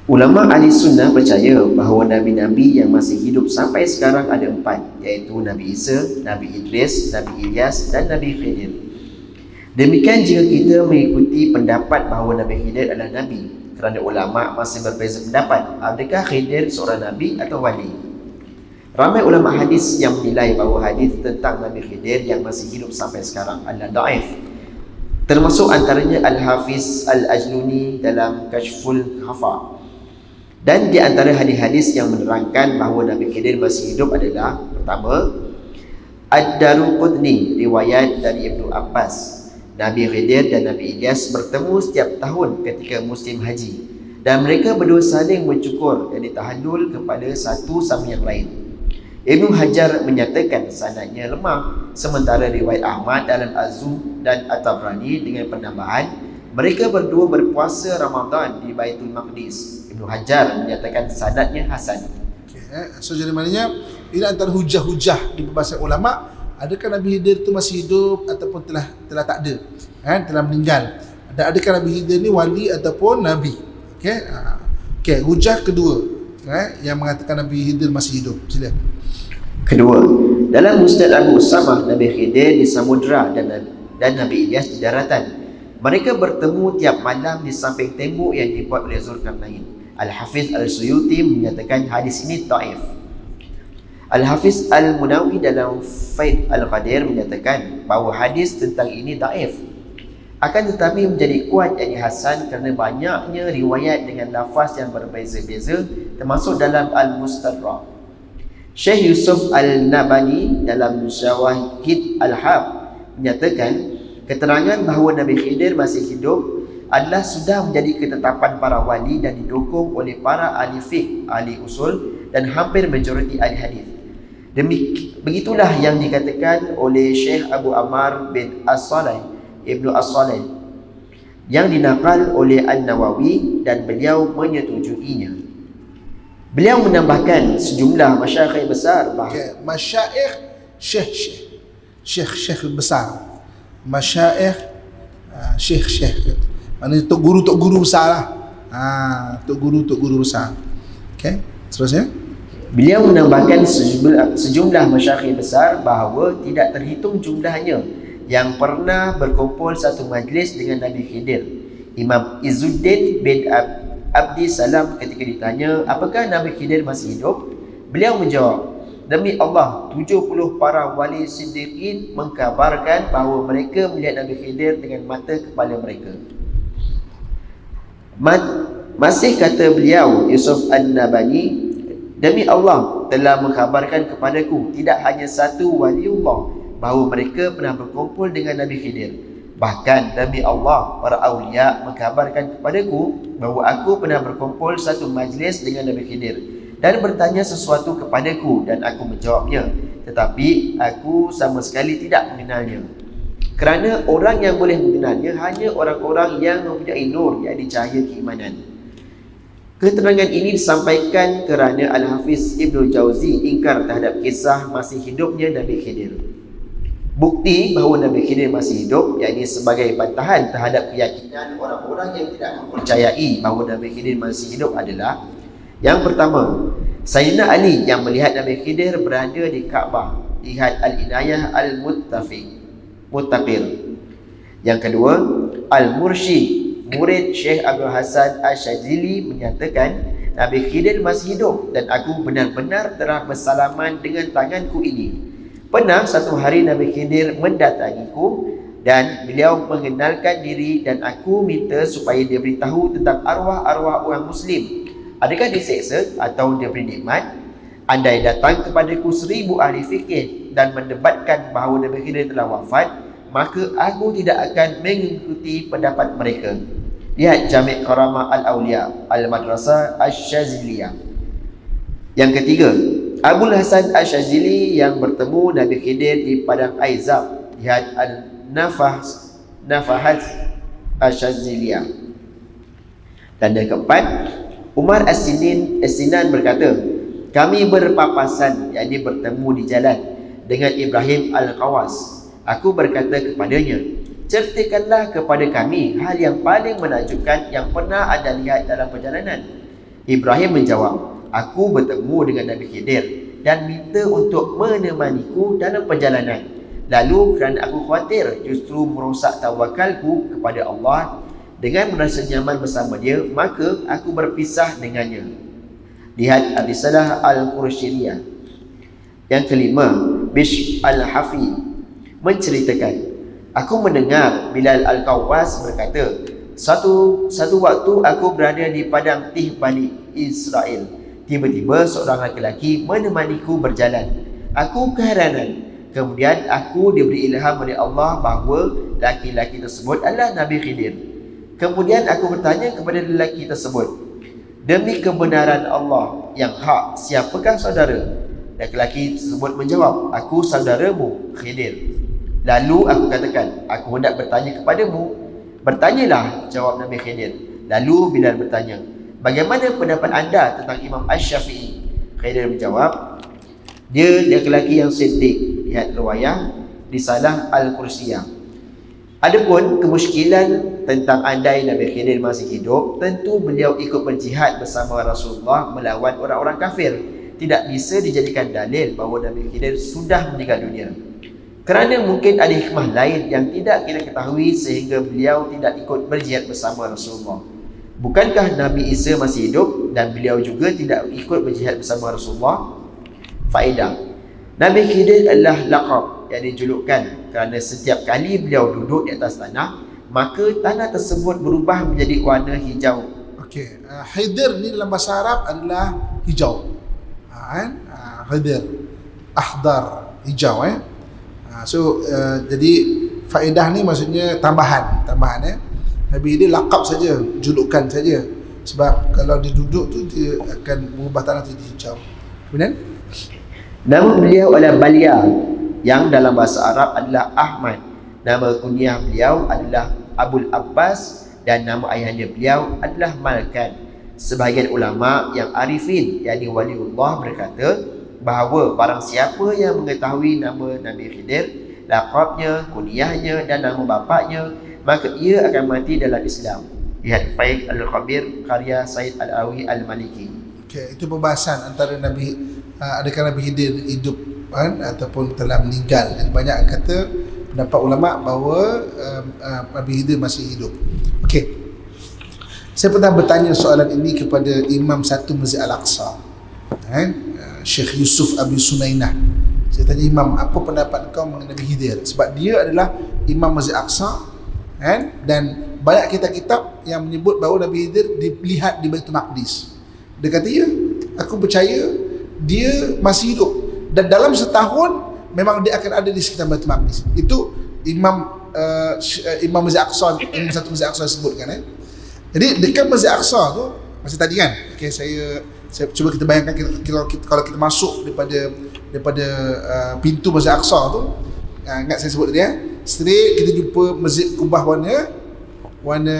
Ulama ahli sunnah percaya bahawa Nabi-Nabi yang masih hidup sampai sekarang ada 4, iaitu Nabi Isa, Nabi Idris, Nabi Ilyas dan Nabi Khidir. Demikian jika kita mengikuti pendapat bahawa Nabi Khidir adalah Nabi, kerana ulama masih berbeza pendapat adakah Khidir seorang Nabi atau wali. Ramai ulama hadis yang menilai bahawa hadis tentang Nabi Khidir yang masih hidup sampai sekarang adalah daif. Termasuk antaranya Al-Hafiz Al-Ajluni dalam Kashful Khafa. Dan di antara hadis-hadis yang menerangkan bahawa Nabi Khidir masih hidup adalah: pertama, Ad-Daruqutni, riwayat dari Ibnu Abbas, Nabi Khidir dan Nabi Ilyas bertemu setiap tahun ketika musim haji, dan mereka berdua saling mencukur dan tahallul kepada satu sama yang lain. Ibnu Hajar menyatakan sanadnya lemah, sementara riwayat Ahmad dalam Az-Zuhd dan At-Tabrani dengan penambahan mereka berdua berpuasa Ramadan di Baitul Maqdis. Ibnu Hajar menyatakan sanadnya hasan. So jadi maknanya ini antara hujah-hujah di perbahasan ulama, adakah Nabi Khidir itu masih hidup ataupun telah tak ada, telah meninggal. Adakah Nabi Khidir ni wali ataupun nabi. Okey, hujah kedua yang mengatakan Nabi Khidir masih hidup. Sila. Kedua, dalam Musnad Abu Usamah, Nabi Khidir di samudra dan Nabi Ilyas di daratan. Mereka bertemu tiap malam di samping tembok yang dibuat oleh Zulkarnain. Al-Hafiz Al-Suyuti menyatakan hadis ini dhaif. Al-Hafiz Al-Munawi dalam Faid Al-Qadir menyatakan bahawa hadis tentang ini dhaif. Akan tetapi menjadi kuat yakni hasan kerana banyaknya riwayat dengan lafaz yang berbeza-beza, termasuk dalam Al-Mustadrak. Syekh Yusuf Al-Nabani dalam Syawahid Al-Hab menyatakan keterangan bahawa Nabi Khidir masih hidup adalah sudah menjadi ketetapan para wali dan didukung oleh para ahli fiqh, ahli usul dan hampir majoriti ahli hadis. Begitulah yang dikatakan oleh Syekh Abu Ammar bin As-Salih, Ibnu As-Salih, yang dinakal oleh An-Nawawi dan beliau menyetujuinya. Beliau menambahkan sejumlah masyayikh besar masyayikh syekh besar, masyayikh syekh, maknanya tok guru besar lah. Tok guru besar. Okey, seterusnya beliau menambahkan sejumlah masyayikh besar bahawa tidak terhitung jumlahnya yang pernah berkumpul satu majlis dengan Nabi Khidir. Imam Izzuddin bin Abdi Salam ketika ditanya apakah Nabi Khidir masih hidup, beliau menjawab, demi Allah, 70 para wali siddiqin mengkabarkan bahawa mereka melihat Nabi Khidir dengan mata kepala mereka. Masih kata beliau, Yusuf An-Nabani, demi Allah telah mengkabarkan kepadaku tidak hanya satu waliullah bahawa mereka pernah berkumpul dengan Nabi Khidir. Bahkan demi Allah, para awliya mengkabarkan kepadaku bahawa aku pernah berkumpul satu majlis dengan Nabi Khidir dan bertanya sesuatu kepadaku dan aku menjawabnya, tetapi aku sama sekali tidak mengenalnya. Kerana orang yang boleh mengenalnya hanya orang-orang yang mempunyai nur, iaitu cahaya keimanan. Keterangan ini disampaikan kerana Al-Hafiz Ibnu Jauzi ingkar terhadap kisah masih hidupnya Nabi Khidir. Bukti bahawa Nabi Khidir masih hidup, iaitu sebagai bantahan terhadap keyakinan orang-orang yang tidak mempercayai bahawa Nabi Khidir masih hidup adalah: yang pertama, Sayyidina Ali yang melihat Nabi Khidir berada di Kaabah, lihat Al-Inayah Al-Muttaqir. Yang kedua, Al-Mursyid, murid Syekh Abdul Hasan Asyazili menyatakan Nabi Khidir masih hidup dan aku benar-benar telah bersalaman dengan tanganku ini. Pernah satu hari Nabi Khidir mendatangiku dan beliau mengenalkan diri dan aku minta supaya dia beritahu tentang arwah-arwah orang Muslim. Adakah diseksa atau diberi nikmat? Andai datang kepadaku 1000 ahli fikih dan mendebatkan bahawa Nabi Khidir telah wafat, maka aku tidak akan mengikuti pendapat mereka. Lihat Jami' Karamah Al-Awliya, Al-Madrasah Asy-Syaziliyah. Yang ketiga, Abul Hasan Asyazili yang bertemu Nabi Khidir di Padang Aizab, lihat Al-Nafahat Asyaziliyah. Dan yang keempat, Umar As-Sinan berkata, kami berpapasan, yakni bertemu di jalan dengan Ibrahim Al-Qawas. Aku berkata kepadanya, ceritakanlah kepada kami hal yang paling menakjubkan yang pernah anda lihat dalam perjalanan. Ibrahim menjawab, aku bertemu dengan Nabi Khidir dan minta untuk menemaniku dalam perjalanan. Lalu kerana aku khawatir justru merosak tawakalku kepada Allah, dengan merasa nyaman bersama dia, maka aku berpisah dengannya. Lihat Ar-Risalah Al-Qursyiriyah. Yang kelima, Bishr Al-Hafi menceritakan, aku mendengar Bilal Al-Qawwas berkata, satu waktu aku berada di padang Tih Bani Israel. Tiba-tiba seorang lelaki menemaniku berjalan. Aku keheranan. Kemudian aku diberi ilham oleh Allah bahawa lelaki tersebut adalah Nabi Khidir. Kemudian aku bertanya kepada lelaki tersebut, demi kebenaran Allah yang hak, siapakah saudara? Lelaki tersebut menjawab, aku saudaramu Khidir. Lalu aku katakan, aku hendak bertanya kepadamu. Bertanyalah, jawab Nabi Khidir. Lalu Bilal bertanya, bagaimana pendapat anda tentang Imam Asy-Syafi'i? Khidir menjawab, dia lelaki yang siddiq. Lihat riwayat Risalah Al-Qursiyah. Adapun kemusykilan tentang andai Nabi Khidir masih hidup, tentu beliau ikut berjihad bersama Rasulullah melawan orang-orang kafir. Tidak bisa dijadikan dalil bahawa Nabi Khidir sudah meninggal dunia, kerana mungkin ada hikmah lain yang tidak kita ketahui sehingga beliau tidak ikut berjihad bersama Rasulullah. Bukankah Nabi Isa masih hidup dan beliau juga tidak ikut berjihad bersama Rasulullah? Faedah, Nabi Khidir adalah laqab yang dijulukkan kerana setiap kali beliau duduk di atas tanah, maka tanah tersebut berubah menjadi warna hijau. Okey, Khidir ni dalam bahasa Arab adalah hijau. Khidir, akhdar, hijau. Jadi faedah ni maksudnya tambahan. Nabi Khidir laqab saja, julukan saja. Sebab kalau dia duduk tu dia akan mengubah tanah jadi hijau. Kemudian nama beliau adalah Balia, yang dalam bahasa Arab adalah Ahmad. Nama kunyah beliau adalah Abul Abbas dan nama ayahnya beliau adalah Malkan. Sebahagian ulama yang arifin, yakni waliullah, berkata bahawa barang siapa yang mengetahui nama Nabi Khidir, laqabnya, kunyahnya dan nama bapaknya, maka ia akan mati dalam Islam. Lihat Faik Al-Khabir karya Said Al-Awi Al-Maliki. Okey, itu pembahasan antara adakah Nabi Khidir hidup ataupun telah meninggal. Dan banyak kata pendapat ulama bahawa Nabi Khidir masih hidup. Okey, saya pernah bertanya soalan ini kepada Imam satu Masjid Al-Aqsa, Syekh Yusuf Abi Sunainah. Saya tanya, Imam, apa pendapat kau mengenai Nabi Khidir? Sebab dia adalah Imam Masjid Al-Aqsa, dan banyak kitab-kitab yang menyebut bahawa Nabi Khidir dilihat di Baitul Maqdis. Dia kata, ya, aku percaya dia masih hidup dan dalam setahun memang dia akan ada di sekitar Baitul Maqdis. Itu Imam Masjid Aqsa, Imam satu Masjid Aqsa sebutkan. Jadi dekat Masjid Aqsa tu, masa tadi kan, okay, saya cuba kita bayangkan kalau kita masuk daripada pintu Masjid Aqsa tu, ingat saya sebut tadi, straight kita jumpa Masjid Kubah warna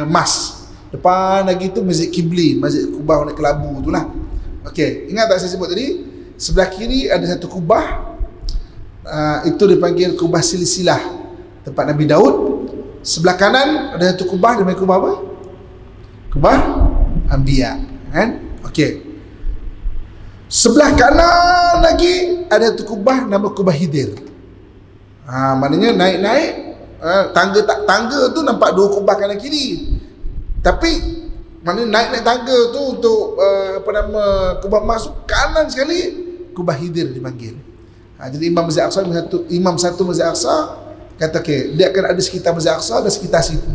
emas. Depan lagi tu Masjid Qibli, Masjid Kubah warna kelabu tu lah. Okey, ingat tak saya sebut tadi? Sebelah kiri ada satu kubah, itu dipanggil kubah silsilah, tempat Nabi Daud. Sebelah kanan ada satu kubah, dipanggil kubah apa? Kubah Anbiya, kan? Okey. Sebelah kanan lagi ada satu kubah nama Kubah Khidir. Maknanya naik-naik tangga tu nampak dua kubah kanan kiri. Tapi mana naik tangga tu untuk kubah emas tu kanan sekali, Kubah Khidir dipanggil. Jadi Imam satu Masjid Aqsa kata, okey, dia akan ada sekitar Masjid Aqsa dan sekitar situ.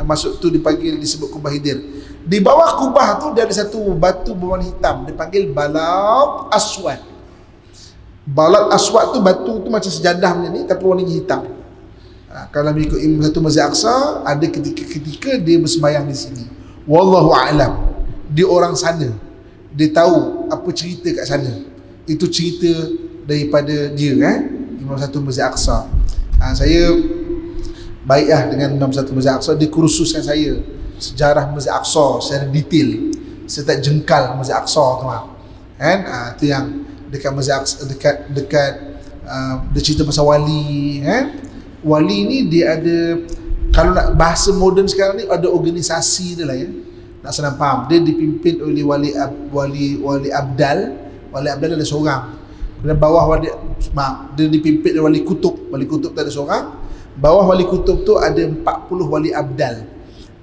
Masuk tu disebut Kubah Khidir. Di bawah kubah tu dia ada satu batu berwarna hitam, dipanggil Balat Aswad. Balat Aswad tu batu tu macam sejadah macam ni tapi warnanya hitam. Kalau mengikut Imam satu Masjid Aqsa, ada ketika dia bersembahyang di sini. Wallahu a'lam. Dia orang sana. Dia tahu apa cerita kat sana. Itu cerita daripada dia, Imam satu Masjid Aqsa. Saya baiklah dengan Imam satu Masjid Aqsa. Dia kursuskan saya sejarah Masjid Aqsa secara detail. Saya tak jengkal Masjid Aqsa tu. Itu yang dekat Masjid Aqsa, dekat dia cerita pasal wali, Wali ni dia ada, kalau nak bahasa moden sekarang ni, ada organisasi dia lah, nak senang faham, dia dipimpin oleh wali abdal. Wali abdal ada seorang. Kemudian bawah dia dipimpin oleh wali kutub. Wali kutub tu ada seorang. Bawah wali kutub tu ada 40 wali abdal.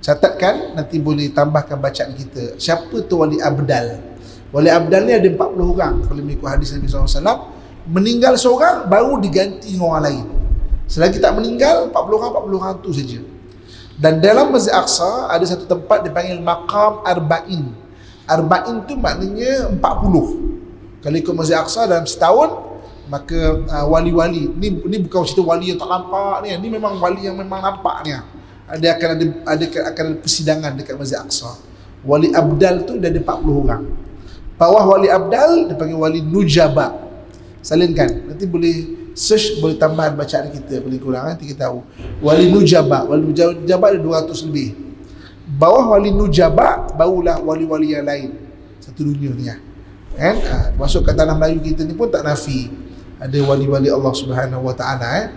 Catatkan, nanti boleh tambahkan bacaan kita. Siapa tu wali abdal? Wali abdal ni ada 40 orang. Kalau mengikut hadis Nabi SAW, meninggal seorang baru diganti dengan orang lain. Selagi tak meninggal, 40 orang tu saja. Dan dalam Masjid Aqsa ada satu tempat dipanggil Maqam Arba'in. Arba'in tu maknanya 40. Kalau ikut Masjid Aqsa dalam setahun, maka wali-wali ni bukan cerita wali yang tak nampak ni. Ni memang wali yang memang nampak ni. Dia akan ada persidangan dekat Masjid Aqsa. Wali abdal tu dah ada 40 orang. Bawah wali abdal dipanggil wali nujaba. Salinkan. Nanti boleh search, boleh tambahan bacaan kita, boleh kurang nanti kita tahu. Wali nujaba ada 200 lebih. Bawah wali nujaba barulah wali-wali yang lain satu dunia ni kan. Masuk kat tanah Melayu kita ni pun tak nafi ada wali-wali Allah Subhanahu Wa Taala